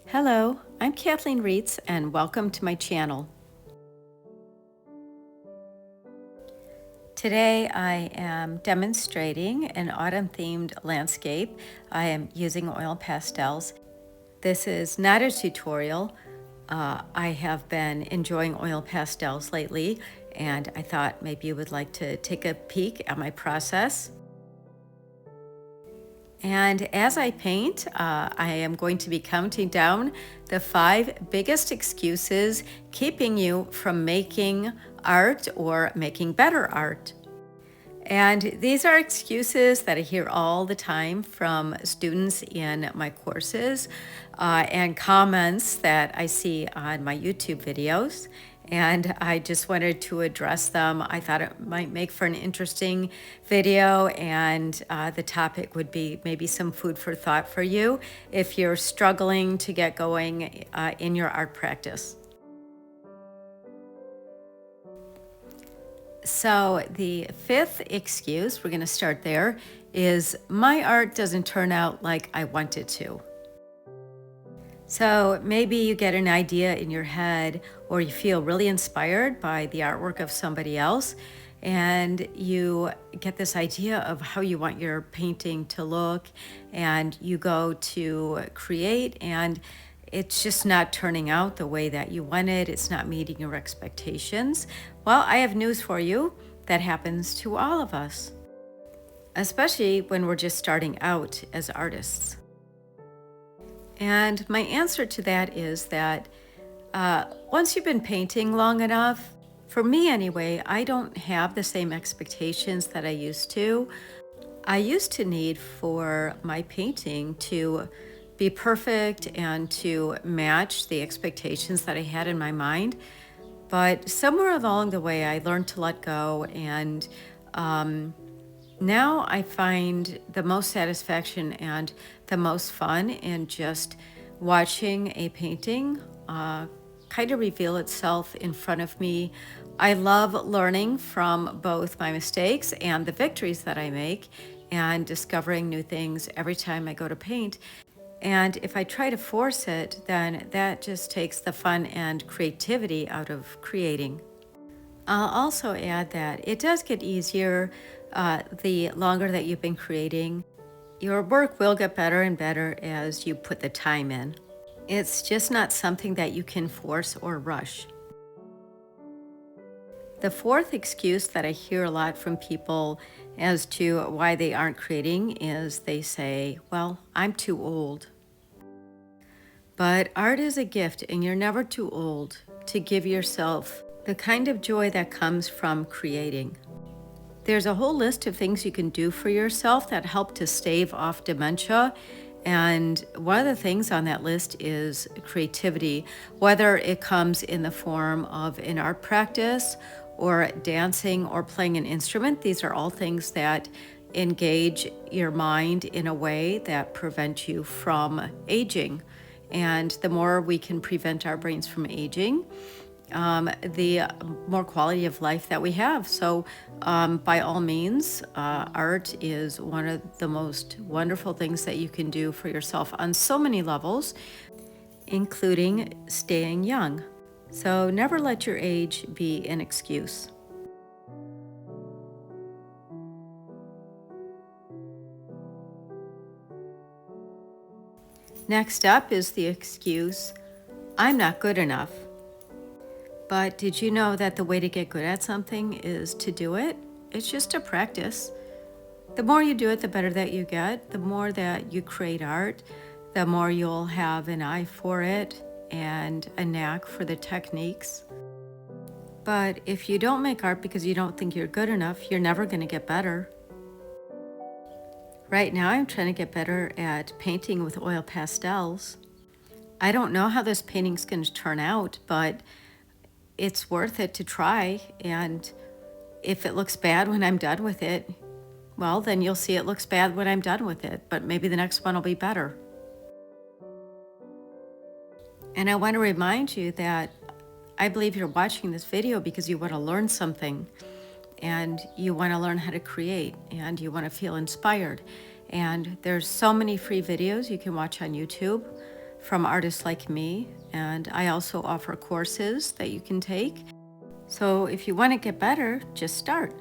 Hello, I'm Kathleen Reitz and welcome to my channel. Today I am demonstrating an autumn-themed landscape. I am using oil pastels. This is not a tutorial. I have been enjoying oil pastels lately, and I thought maybe you would like to take a peek at my process. And as I paint, I am going to be counting down the 5 biggest excuses keeping you from making art or making better art. And these are excuses that I hear all the time from students in my courses and comments that I see on my YouTube videos. And I just wanted to address them. I thought it might make for an interesting video, and the topic would be maybe some food for thought for you if you're struggling to get going in your art practice. So the 5th excuse, we're going to start there, is my art doesn't turn out like I want it to. So maybe you get an idea in your head, or you feel really inspired by the artwork of somebody else, and you get this idea of how you want your painting to look, and you go to create, and it's just not turning out the way that you wanted. It's not meeting your expectations. Well, I have news for you. That happens to all of us, especially when we're just starting out as artists. And my answer to that is that once you've been painting long enough, for me anyway, I don't have the same expectations that I used to. I used to need for my painting to be perfect and to match the expectations that I had in my mind. But somewhere along the way, I learned to let go, and now I find the most satisfaction and the most fun in just watching a painting kind of reveal itself in front of me. I love learning from both my mistakes and the victories that I make, and discovering new things every time I go to paint. And if I try to force it, then that just takes the fun and creativity out of creating. I'll also add that it does get easier the longer that you've been creating. Your work will get better and better as you put the time in. It's just not something that you can force or rush. The 4th excuse that I hear a lot from people as to why they aren't creating is they say, well, I'm too old. But art is a gift, and you're never too old to give yourself the kind of joy that comes from creating. There's a whole list of things you can do for yourself that help to stave off dementia. And one of the things on that list is creativity, whether it comes in the form of an art practice or dancing or playing an instrument. These are all things that engage your mind in a way that prevent you from aging. And the more we can prevent our brains from aging, the more quality of life that we have. So by all means, art is one of the most wonderful things that you can do for yourself on so many levels, including staying young. So never let your age be an excuse. Next up is the excuse, I'm not good enough. But did you know that the way to get good at something is to do it? It's just a practice. The more you do it, the better that you get. The more that you create art, the more you'll have an eye for it and a knack for the techniques. But if you don't make art because you don't think you're good enough, you're never going to get better. Right now, I'm trying to get better at painting with oil pastels. I don't know how this painting's going to turn out, but it's worth it to try. And if it looks bad when I'm done with it, well, then you'll see it looks bad when I'm done with it, but maybe the next one will be better. And I want to remind you that I believe you're watching this video because you want to learn something, and you want to learn how to create, and you want to feel inspired. And there's so many free videos you can watch on YouTube from artists like me, and I also offer courses that you can take. So if you want to get better, just start.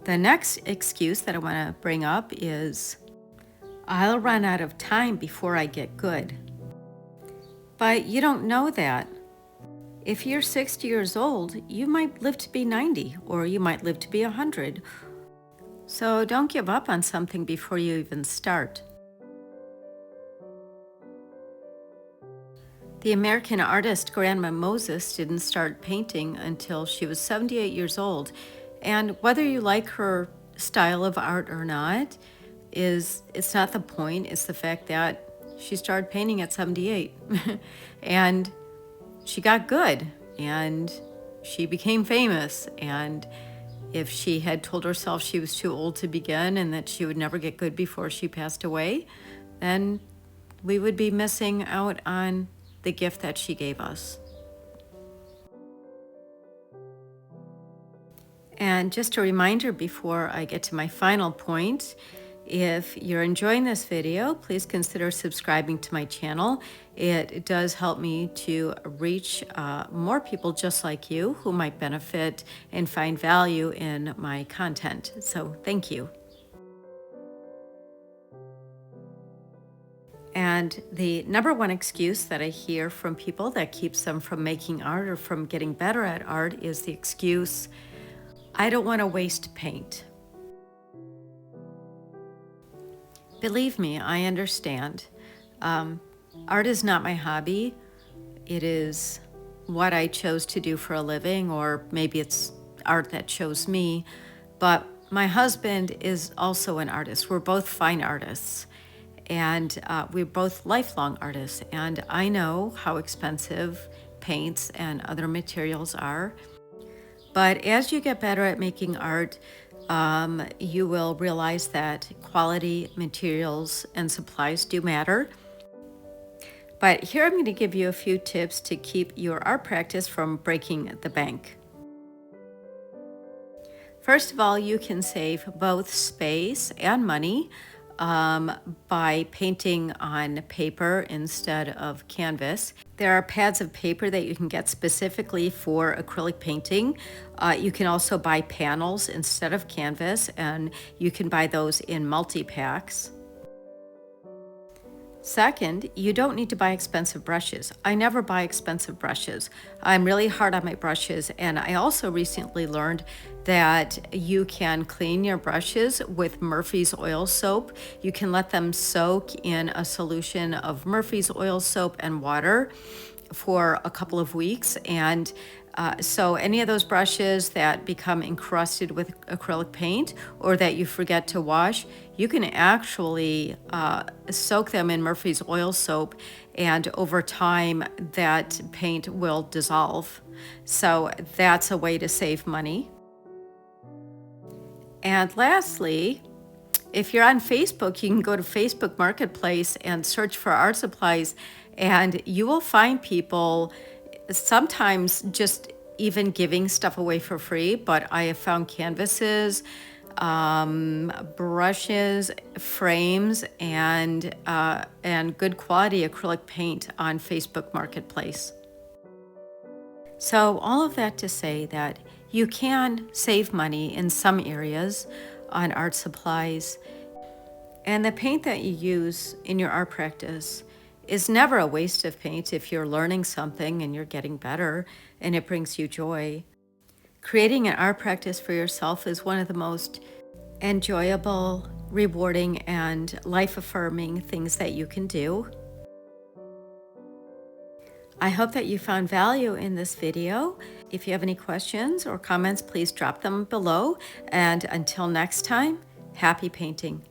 The next excuse that I want to bring up is I'll run out of time before I get good. But you don't know that. If you're 60 years old, you might live to be 90, or you might live to be 100. So don't give up on something before you even start. The American artist Grandma Moses didn't start painting until she was 78 years old. And whether you like her style of art or not, it's not the point. It's the fact that she started painting at 78 and she got good and she became famous. And if she had told herself she was too old to begin and that she would never get good before she passed away, then we would be missing out on the gift that she gave us. And just a reminder before I get to my final point, if you're enjoying this video, please consider subscribing to my channel. It does help me to reach more people just like you who might benefit and find value in my content. So thank you. And the number one excuse that I hear from people that keeps them from making art or from getting better at art is the excuse, I don't want to waste paint. Believe me, I understand. Art is not my hobby. It is what I chose to do for a living, or maybe it's art that chose me. But my husband is also an artist. We're both fine artists. And we're both lifelong artists, and I know how expensive paints and other materials are. But as you get better at making art, you will realize that quality materials and supplies do matter. But here I'm going to give you a few tips to keep your art practice from breaking the bank. First of all, you can save both space and money by painting on paper instead of canvas. There are pads of paper that you can get specifically for acrylic painting. You can also buy panels instead of canvas, and you can buy those in multi-packs. Second, you don't need to buy expensive brushes. I never buy expensive brushes. I'm really hard on my brushes, and I also recently learned that you can clean your brushes with Murphy's oil soap. You can let them soak in a solution of Murphy's oil soap and water for a couple of weeks, and so any of those brushes that become encrusted with acrylic paint or that you forget to wash, you can actually soak them in Murphy's oil soap, and over time that paint will dissolve. So that's a way to save money. And lastly, if you're on Facebook, you can go to Facebook Marketplace and search for art supplies, and you will find people sometimes just even giving stuff away for free. But I have found canvases, brushes, frames, and good quality acrylic paint on Facebook Marketplace. So all of that to say that you can save money in some areas on art supplies, and the paint that you use in your art practice is never a waste of paint if you're learning something and you're getting better and it brings you joy. Creating an art practice for yourself is one of the most enjoyable, rewarding, and life-affirming things that you can do. I hope that you found value in this video. If you have any questions or comments, please drop them below. And until next time, happy painting.